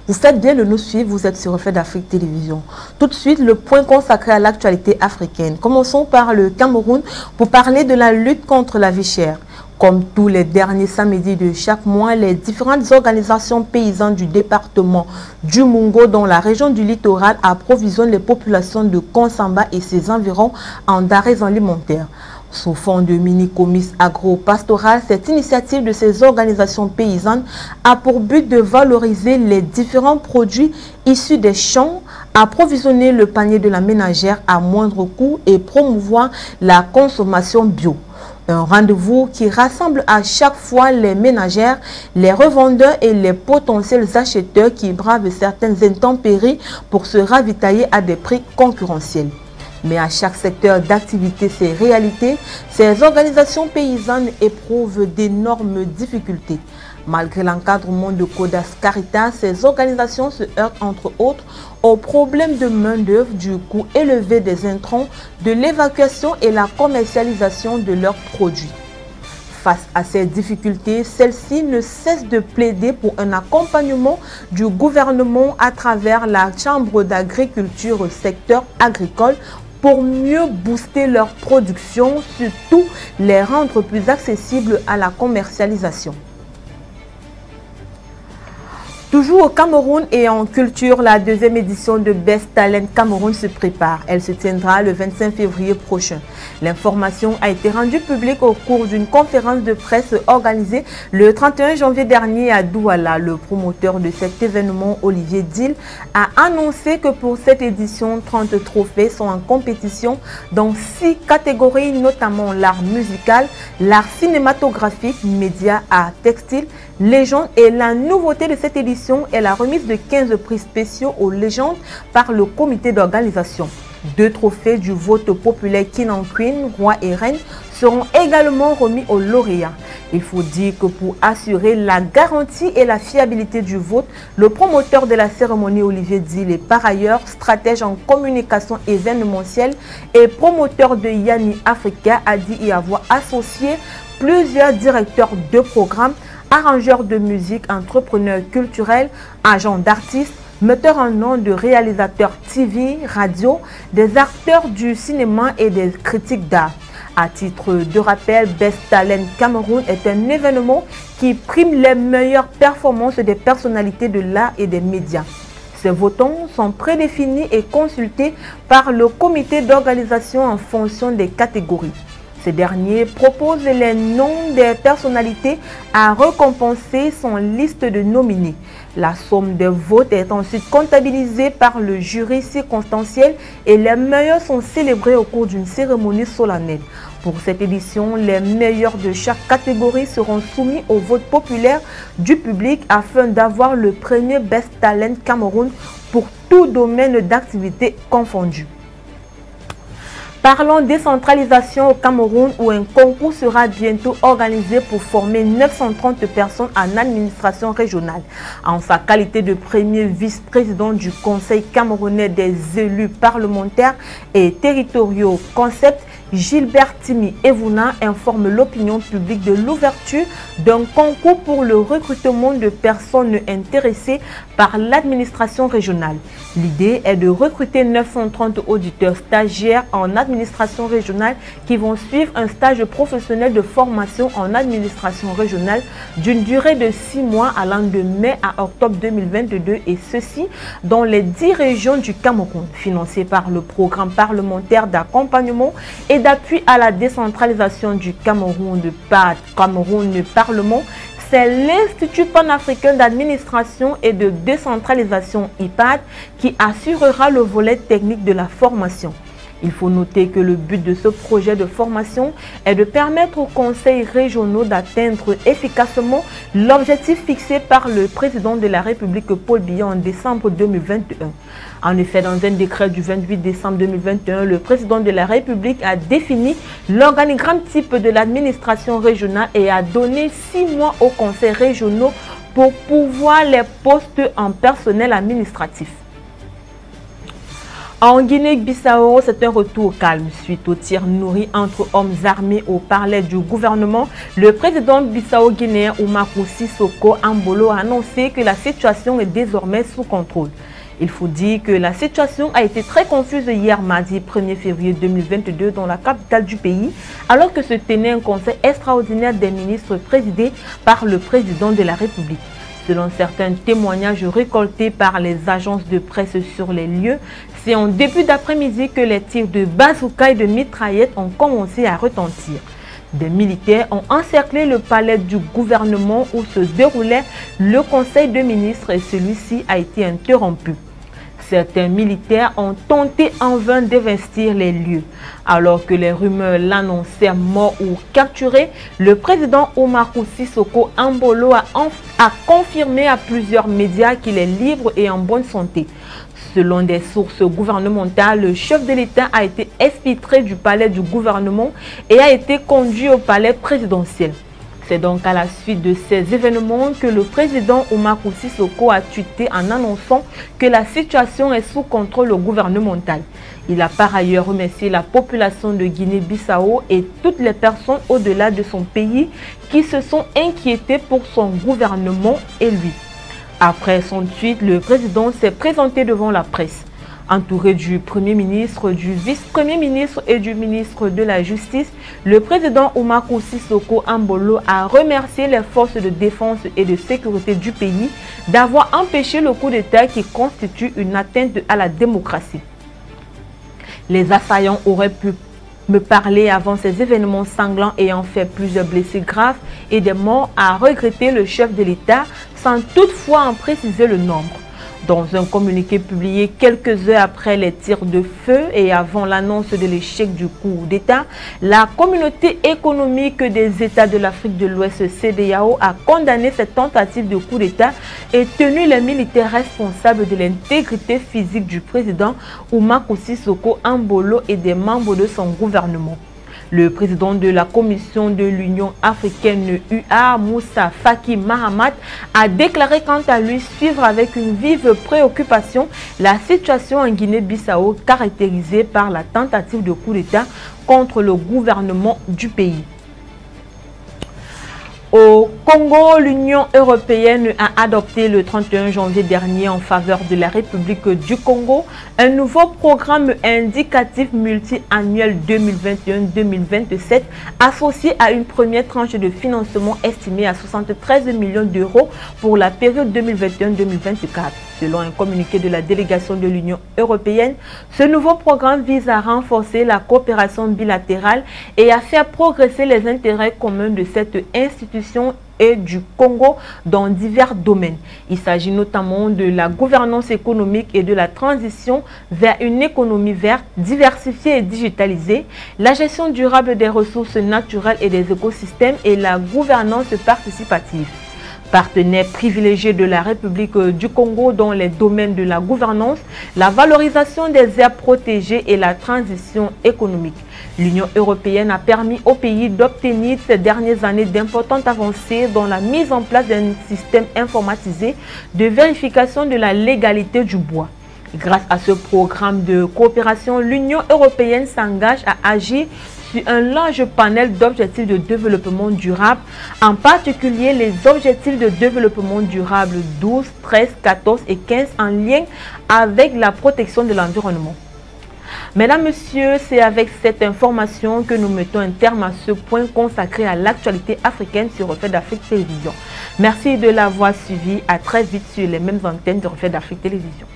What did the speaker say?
Vous faites bien de nous suivre, vous êtes sur Reflet d'Afrique Télévision. Tout de suite, le point consacré à l'actualité africaine. Commençons par le Cameroun pour parler de la lutte contre la vie chère. Comme tous les derniers samedis de chaque mois, les différentes organisations paysannes du département du Mungo dans la région du littoral approvisionnent les populations de Konsamba et ses environs en denrées alimentaires. Sous fond de mini-comice agro-pastoral, cette initiative de ces organisations paysannes a pour but de valoriser les différents produits issus des champs, approvisionner le panier de la ménagère à moindre coût et promouvoir la consommation bio. Un rendez-vous qui rassemble à chaque fois les ménagères, les revendeurs et les potentiels acheteurs qui bravent certaines intempéries pour se ravitailler à des prix concurrentiels. Mais à chaque secteur d'activité, ces réalités, ces organisations paysannes éprouvent d'énormes difficultés. Malgré l'encadrement de Codas Caritas, ces organisations se heurtent entre autres aux problèmes de main-d'œuvre, du coût élevé des intrants, de l'évacuation et la commercialisation de leurs produits. Face à ces difficultés, celles-ci ne cessent de plaider pour un accompagnement du gouvernement à travers la Chambre d'agriculture au secteur agricole pour mieux booster leur production, surtout les rendre plus accessibles à la commercialisation. Toujours au Cameroun et en culture, la deuxième édition de Best Talent Cameroun se prépare. Elle se tiendra le 25 février prochain. L'information a été rendue publique au cours d'une conférence de presse organisée le 31 janvier dernier à Douala. Le promoteur de cet événement, Olivier Dill, a annoncé que pour cette édition, 30 trophées sont en compétition dans 6 catégories, notamment l'art musical, l'art cinématographique, médias, art textile, légende, et la nouveauté de cette édition est la remise de 15 prix spéciaux aux légendes par le comité d'organisation. 2 trophées du vote populaire King and Queen, roi et reine, seront également remis aux lauréats. Il faut dire que pour assurer la garantie et la fiabilité du vote, le promoteur de la cérémonie, Olivier Dill, est par ailleurs stratège en communication événementielle et promoteur de Yanni Africa, a dit y avoir associé plusieurs directeurs de programmes, arrangeurs de musique, entrepreneurs culturels, agents d'artistes, metteurs en nom de réalisateurs TV, radio, des acteurs du cinéma et des critiques d'art. À titre de rappel, Best Talent Cameroun est un événement qui prime les meilleures performances des personnalités de l'art et des médias. Ces votants sont prédéfinis et consultés par le comité d'organisation en fonction des catégories. Ces derniers proposent les noms des personnalités à récompenser sans liste de nominés. La somme des votes est ensuite comptabilisée par le jury circonstanciel et les meilleurs sont célébrés au cours d'une cérémonie solennelle. Pour cette édition, les meilleurs de chaque catégorie seront soumis au vote populaire du public afin d'avoir le premier Best Talent Cameroun pour tout domaine d'activité confondu. Parlons décentralisation au Cameroun où un concours sera bientôt organisé pour former 930 personnes en administration régionale. En sa qualité de premier vice-président du Conseil camerounais des élus parlementaires et territoriaux Concept, Gilbert Timi Evouna informe l'opinion publique de l'ouverture d'un concours pour le recrutement de personnes intéressées par l'administration régionale. L'idée est de recruter 930 auditeurs stagiaires en administration régionale qui vont suivre un stage professionnel de formation en administration régionale d'une durée de 6 mois allant de mai à octobre 2022 et ceci dans les 10 régions du Cameroun, financé par le programme parlementaire d'accompagnement et d'appui à la décentralisation du Cameroun de PAD, Cameroun Parlement. C'est l'Institut panafricain d'administration et de décentralisation IPAD qui assurera le volet technique de la formation. Il faut noter que le but de ce projet de formation est de permettre aux conseils régionaux d'atteindre efficacement l'objectif fixé par le président de la République Paul Biya en décembre 2021. En effet, dans un décret du 28 décembre 2021, le président de la République a défini l'organigramme type de l'administration régionale et a donné 6 mois aux conseils régionaux pour pourvoir les postes en personnel administratif. En Guinée-Bissau, c'est un retour au calme suite aux tirs nourris entre hommes armés au palais du gouvernement. Le président bissau-guinéen Oumarou Sissoko Embalo a annoncé que la situation est désormais sous contrôle. Il faut dire que la situation a été très confuse hier mardi 1er février 2022 dans la capitale du pays, alors que se tenait un conseil extraordinaire des ministres présidé par le président de la République. Selon certains témoignages récoltés par les agences de presse sur les lieux, c'est en début d'après-midi que les tirs de bazooka et de mitraillettes ont commencé à retentir. Des militaires ont encerclé le palais du gouvernement où se déroulait le conseil de ministres et celui-ci a été interrompu. Certains militaires ont tenté en vain d'investir les lieux. Alors que les rumeurs l'annonçaient mort ou capturé, le président Oumarou Sissoko Embalo a confirmé à plusieurs médias qu'il est libre et en bonne santé. Selon des sources gouvernementales, le chef de l'État a été exfiltré du palais du gouvernement et a été conduit au palais présidentiel. C'est donc à la suite de ces événements que le président Oumarou Sissoko a tweeté en annonçant que la situation est sous contrôle gouvernemental. Il a par ailleurs remercié la population de Guinée-Bissau et toutes les personnes au-delà de son pays qui se sont inquiétées pour son gouvernement et lui. Après son tweet, le président s'est présenté devant la presse. Entouré du Premier ministre, du vice-premier ministre et du ministre de la Justice, le président Oumarou Sissoko Embalo a remercié les forces de défense et de sécurité du pays d'avoir empêché le coup d'État qui constitue une atteinte à la démocratie. Les assaillants auraient pu me parler avant ces événements sanglants ayant fait plusieurs blessés graves et des morts, a regretté le chef de l'État sans toutefois en préciser le nombre. Dans un communiqué publié quelques heures après les tirs de feu et avant l'annonce de l'échec du coup d'État, la communauté économique des États de l'Afrique de l'Ouest CEDEAO a condamné cette tentative de coup d'État et tenu les militaires responsables de l'intégrité physique du président Oumarou Sissoko Embalo et des membres de son gouvernement. Le président de la Commission de l'Union africaine UA, Moussa Faki Mahamat, a déclaré quant à lui suivre avec une vive préoccupation la situation en Guinée-Bissau caractérisée par la tentative de coup d'État contre le gouvernement du pays. Au Congo, l'Union européenne a adopté le 31 janvier dernier en faveur de la République du Congo un nouveau programme indicatif multi-annuel 2021-2027 associé à une première tranche de financement estimée à 73 millions d'euros pour la période 2021-2024. Selon un communiqué de la délégation de l'Union européenne, ce nouveau programme vise à renforcer la coopération bilatérale et à faire progresser les intérêts communs de cette institution et du Congo dans divers domaines. Il s'agit notamment de la gouvernance économique et de la transition vers une économie verte, diversifiée et digitalisée, la gestion durable des ressources naturelles et des écosystèmes et la gouvernance participative. Partenaire privilégié de la République du Congo dans les domaines de la gouvernance, la valorisation des aires protégées et la transition économique. L'Union européenne a permis au pays d'obtenir ces dernières années d'importantes avancées dans la mise en place d'un système informatisé de vérification de la légalité du bois. Grâce à ce programme de coopération, l'Union européenne s'engage à agir sur un large panel d'objectifs de développement durable, en particulier les objectifs de développement durable 12, 13, 14 et 15 en lien avec la protection de l'environnement. Mesdames, Messieurs, c'est avec cette information que nous mettons un terme à ce point consacré à l'actualité africaine sur Reflet d'Afrique Télévision. Merci de l'avoir suivi. À très vite sur les mêmes antennes de Reflet d'Afrique Télévision.